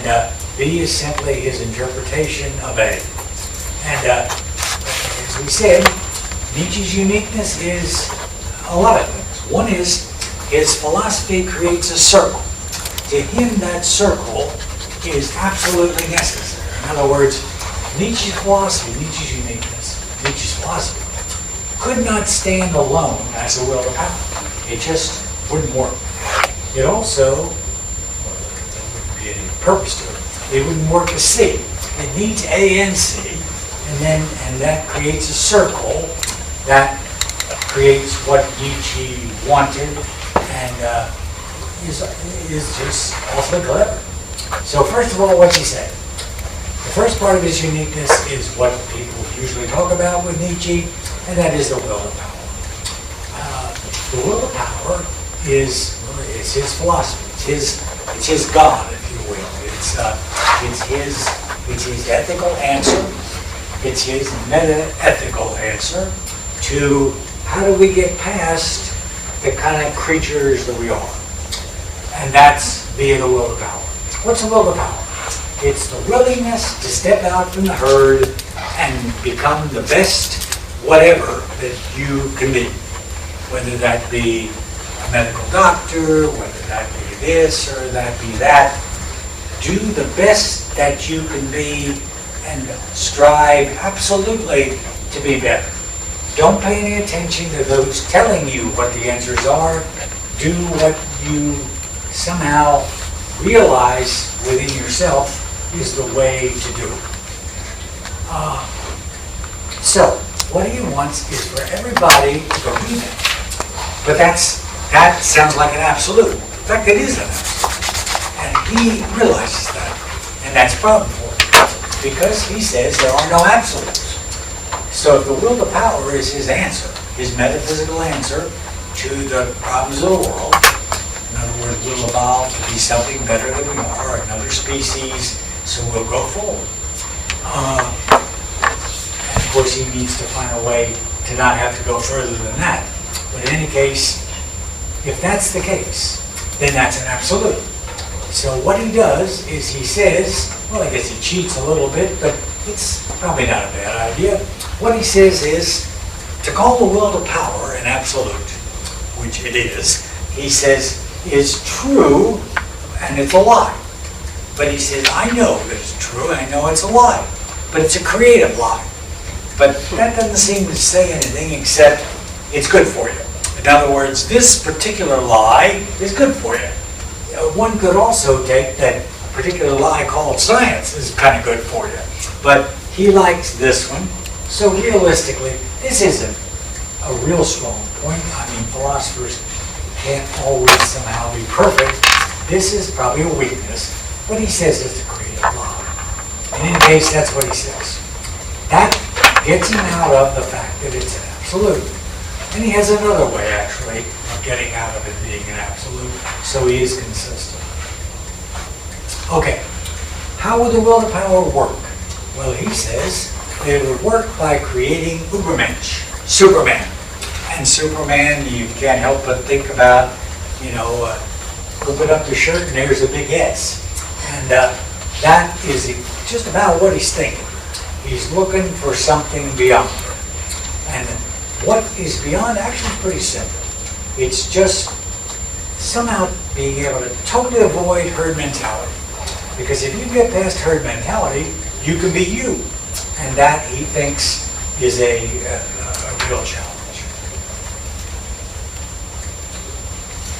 and B is simply his interpretation of A. And as we said, Nietzsche's uniqueness is a lot of things. One is his philosophy creates a circle. To him, that circle is absolutely necessary. In other words, Nietzsche's philosophy, Nietzsche's uniqueness, Nietzsche's philosophy could not stand alone as a will to power. It just wouldn't work. It also, there wouldn't be any purpose to it. It wouldn't work as C. It needs A and C, and that creates a circle that creates what Nietzsche wanted and is just awfully clever. So first of all, what's he say? The first part of his uniqueness is what people usually talk about with Nietzsche, and that is the will to power. The will to power is his philosophy. It's his God, if you will. It's his ethical answer. It's his meta-ethical answer to how do we get past the kind of creatures that we are. And that's via the will to power. What's the will to power? It's the willingness to step out from the herd and become the best whatever that you can be. Whether that be a medical doctor, whether that be this or that be that. Do the best that you can be and strive absolutely to be better. Don't pay any attention to those telling you what the answers are. Do what you somehow realize within yourself is the way to do it. So, what he wants is for everybody to go do that. But that sounds like an absolute. In fact, it is an absolute. And he realizes that. And that's a problem for him. Because he says there are no absolutes. So if the will to power is his answer, his metaphysical answer to the problems of the world, in other words, we'll evolve to be something better than we are, another species, so we'll go forward. And of course, he needs to find a way to not have to go further than that. But in any case, if that's the case, then that's an absolute. So what he does is he says, well, I guess he cheats a little bit, but it's probably not a bad idea. What he says is, to call the will to power an absolute, which it is, he says, is true, and it's a lie. But he says, I know that it's true, and I know it's a lie. But it's a creative lie. But that doesn't seem to say anything except it's good for you. In other words, this particular lie is good for you. One could also take that a particular lie called science is kind of good for you. But he likes this one. So realistically, this isn't a real strong point. I mean, philosophers can't always somehow be perfect. This is probably a weakness. But he says it's a creative lie. In any case, that's what he says. That gets him out of the fact that it's an absolute. And he has another way, actually, of getting out of it being an absolute, so he is consistent. Okay, how would the will to power work? Well, he says that it would work by creating Übermensch, Superman. And Superman, you can't help but think about, open up the shirt and there's a big S. And that is just about what he's thinking. He's looking for something beyond it. And what is beyond actually is pretty simple. It's just somehow being able to totally avoid herd mentality. Because if you get past herd mentality, you can be you. And that, he thinks, is a real challenge.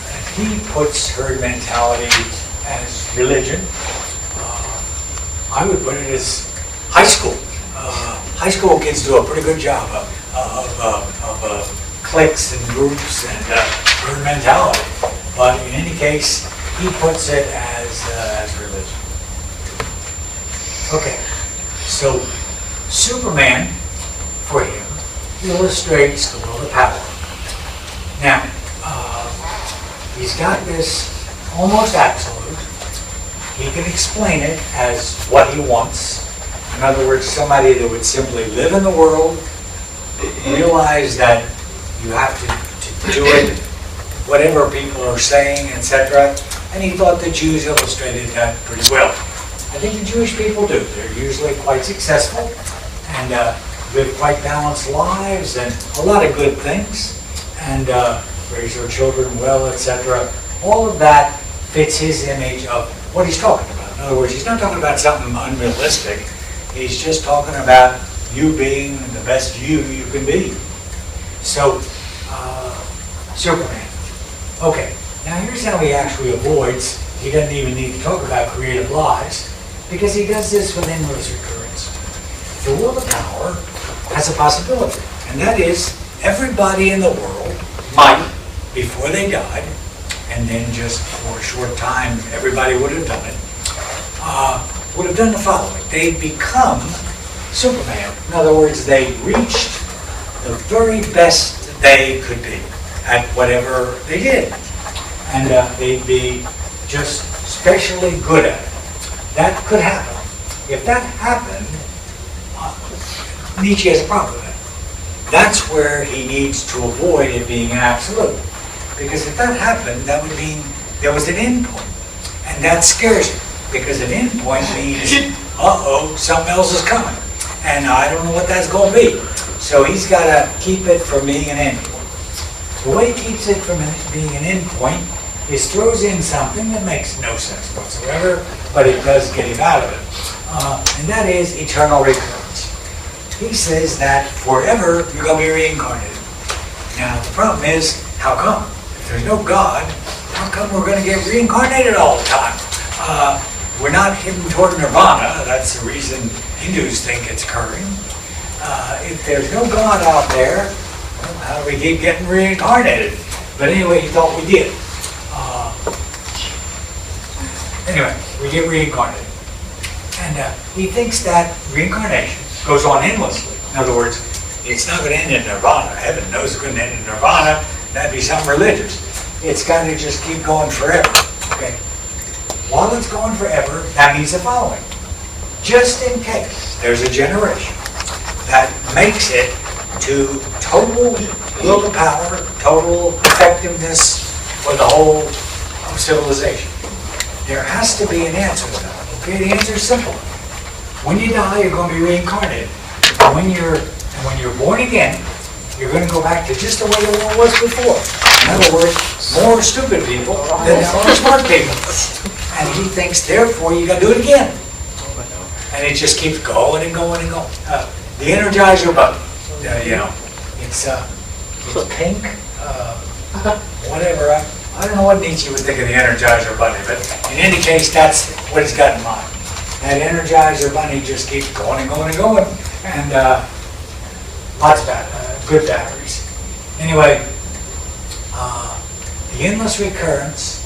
And he puts herd mentality as religion. I would put it as high school. High school kids do a pretty good job of cliques and groups and herd mentality. But in any case, he puts it as religion. Okay, so Superman, for him, illustrates the will to power. Now, he's got this almost absolute. He can explain it as what he wants. In other words, somebody that would simply live in the world, realize that you have to do it, whatever people are saying, etc. And he thought the Jews illustrated that pretty well. I think the Jewish people do. They're usually quite successful and live quite balanced lives and a lot of good things and raise their children well, etc. All of that fits his image of what he's talking about. In other words, he's not talking about something unrealistic. He's just talking about you being the best you can be. So, Superman. Okay, now here's how he actually avoids, he doesn't even need to talk about creative lies, because he does this with endless recurrence. The will of power has a possibility, and that is everybody in the world might, before they died, and then just for a short time everybody would have done it, would have done the following. They'd become Superman. In other words, they reached the very best they could be at whatever they did. And they'd be just specially good at it. That could happen. If that happened, Nietzsche has a problem with it. That's where he needs to avoid it being an absolute. Because if that happened, that would mean there was an end point. And that scares him. Because an end point means, uh-oh, something else is coming. And I don't know what that's going to be. So he's got to keep it from being an end point. The way he keeps it from being an end point is throws in something that makes no sense whatsoever, but it does get him out of it. And that is eternal recurrence. He says that forever you're going to be reincarnated. Now the problem is, how come? If there's no God, how come we're going to get reincarnated all the time? We're not heading toward nirvana. That's the reason Hindus think it's occurring. If there's no God out there, well, how do we keep getting reincarnated? But anyway, he thought we did. Anyway, we get reincarnated. And he thinks that reincarnation goes on endlessly. In other words, it's not going to end in nirvana. Heaven knows it's going to end in nirvana. That'd be something religious. It's got to just keep going forever. Okay. While it's going forever, that means the following. Just in case there's a generation that makes it to total will to power, total effectiveness for the whole of civilization, there has to be an answer to that. Okay, the answer is simple. When you die, you're going to be reincarnated. And when you're born again, you're going to go back to just the way the world was before. In other words, more stupid people than there are smart people. And he thinks, therefore, you got to do it again. And it just keeps going and going and going. The Energizer Bunny, it's pink, whatever. I don't know what Nietzsche would think of the Energizer Bunny, but in any case, that's what he's got in mind. That Energizer Bunny just keeps going and going and going, and lots of good batteries. Anyway, the endless recurrence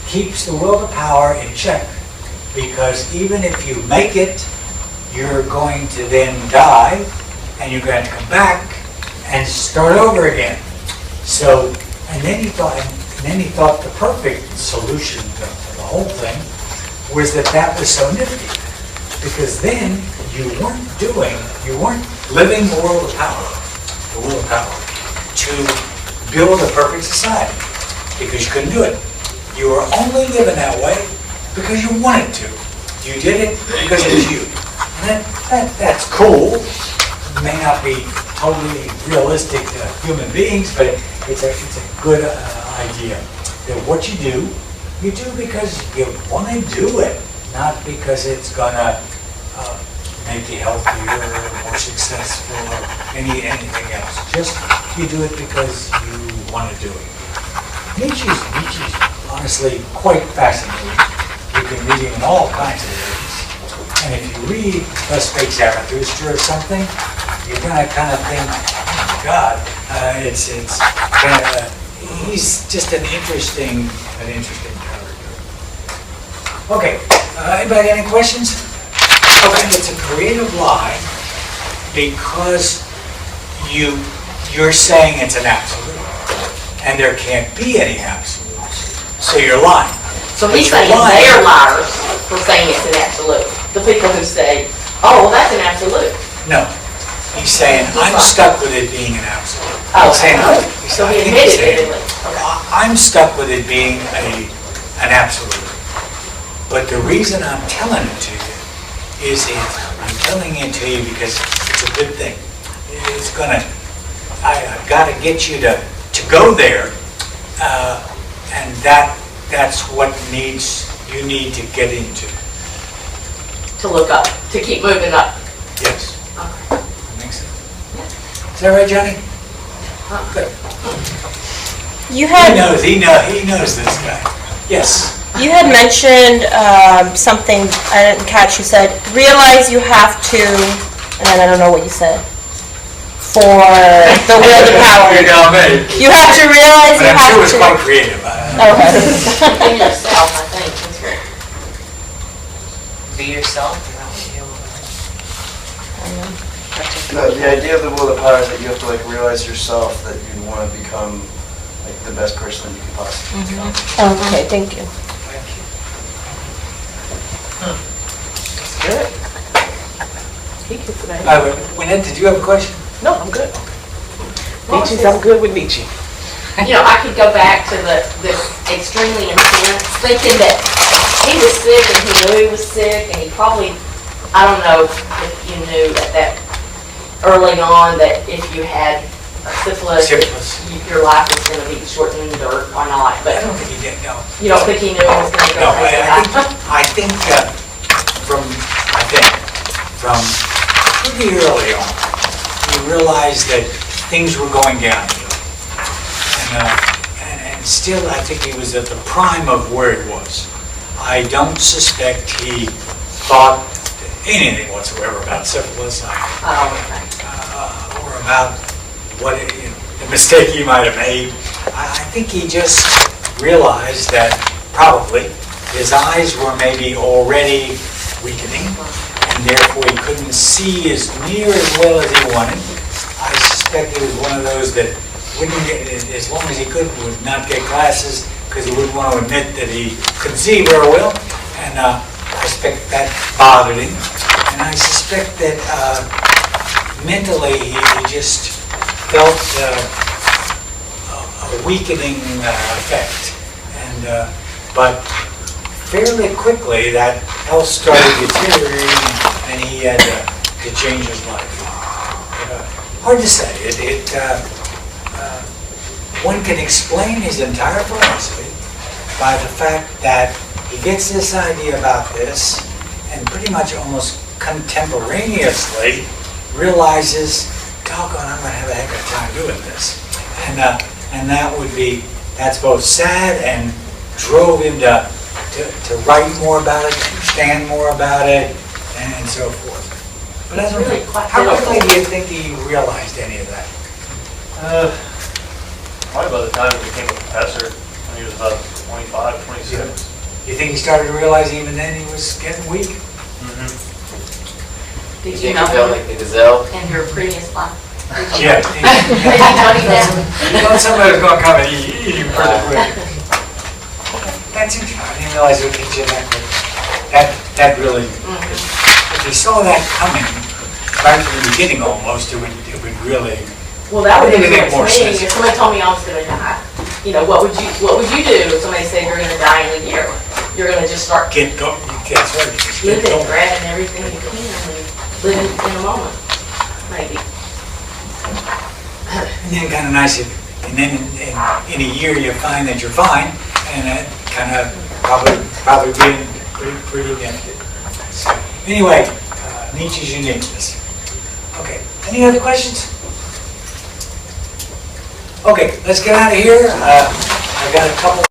keeps the will to power in check, because even if you make it, you're going to then die, and you're going to come back and start over again. So, and then he thought the perfect solution to the whole thing was that was so nifty, because then you weren't living the will of power to build a perfect society, because you couldn't do it. You were only living that way because you wanted to. You did it because it was you. And that's cool. It may not be totally realistic to human beings, but it's a good idea. That what you do because you want to do it, not because it's going to make you healthier or more successful or anything else. Just you do it because you want to do it. Nietzsche's honestly quite fascinating. You can read him in all kinds of ways. And if you read Thus Spake Zarathustra or something, you're going to kind of think, oh my God, it's kind of, he's just an interesting character. Okay, anybody got any questions? Okay, it's a creative lie because you're saying it's an absolute, and there can't be any absolutes. So you're lying. So he's saying they're liars for saying it's an absolute. The people who say, oh, well, that's an absolute. No. He's saying, I'm stuck with it being an absolute. Oh, he's saying, so he admitted it. I'm stuck with it being an absolute. But the reason I'm telling it to you is I'm telling it to you because it's a good thing. It's gonna, I've got to get you to go there, and that's what you need to get into. To look up, to keep moving up. Yes. Okay. That makes sense. Is that right, Johnny? Good. You He knows this guy. Yes. You had mentioned something I didn't catch. You said realize you have to, and then I don't know what you said. For the will to power. You have to realize But you I'm sure it have was to. quite creative. Okay. In yourself, I think. That's great. Be yourself. The idea of the will to power is that you have to like realize yourself that you want to become like the best person that you can possibly become. Okay, thank you. That's good. He could put that. Wynette, did you have a question? No, I'm good. Well, Nietzsche's, I'm good with Nietzsche. You know, I could go back to this extremely intense, thinking that he was sick and he knew he was sick, and he probably, I don't know if you knew that early on that if you had syphilis, your life was going to be shortened or not. But I don't think he did, no. you don't think he knew it was going to go No, like that? I think from pretty early on, he realized that things were going downhill. And still, I think he was at the prime of where he was. I don't suspect he thought anything whatsoever about syphilis Oh, okay. or about the mistake he might have made. I think he just realized that probably his eyes were maybe already weakening, and therefore he couldn't see as near as well as he wanted. I suspect he was one of those that wouldn't get, as long as he could, would not get glasses because he wouldn't want to admit that he couldn't see very well. And I suspect that bothered him. And I suspect that mentally he just felt a weakening effect. And but fairly quickly that health started deteriorating, and he had to change his life. Hard to say. One can explain his entire philosophy by the fact that he gets this idea about this, and pretty much almost contemporaneously realizes, doggone, I'm going to have a heck of a time doing this. And that's both sad and drove him to write more about it, understand more about it, and so forth. But I don't know, how quickly do you think he realized any of that? Probably by the time he became a professor, when he was about 25, 26. You think he started to realize even then he was getting weak? Mm-hmm. Did You you think know you felt like the gazelle? in your previous life? Yeah. Did you tell you that? You know somebody's going to come and eat him pretty quick. That's interesting. I didn't realize it would hit you that quick. That really, if you saw that coming right from the beginning almost, it would really. Well, that would Maybe make make more sense to me. sense. If somebody told me I was going to die, you know, what would you do if somebody said you're going to die in a year? You're going to just start Get going. That's right. Just get living, going. grabbing everything you can, and living in a moment, maybe. And then kind of nice if, and then in a year you find that you're fine, and that kind of probably being pretty against it. So, anyway, Nietzsche's uniqueness. Okay, any other questions? Okay, let's get out of here. I've got a couple.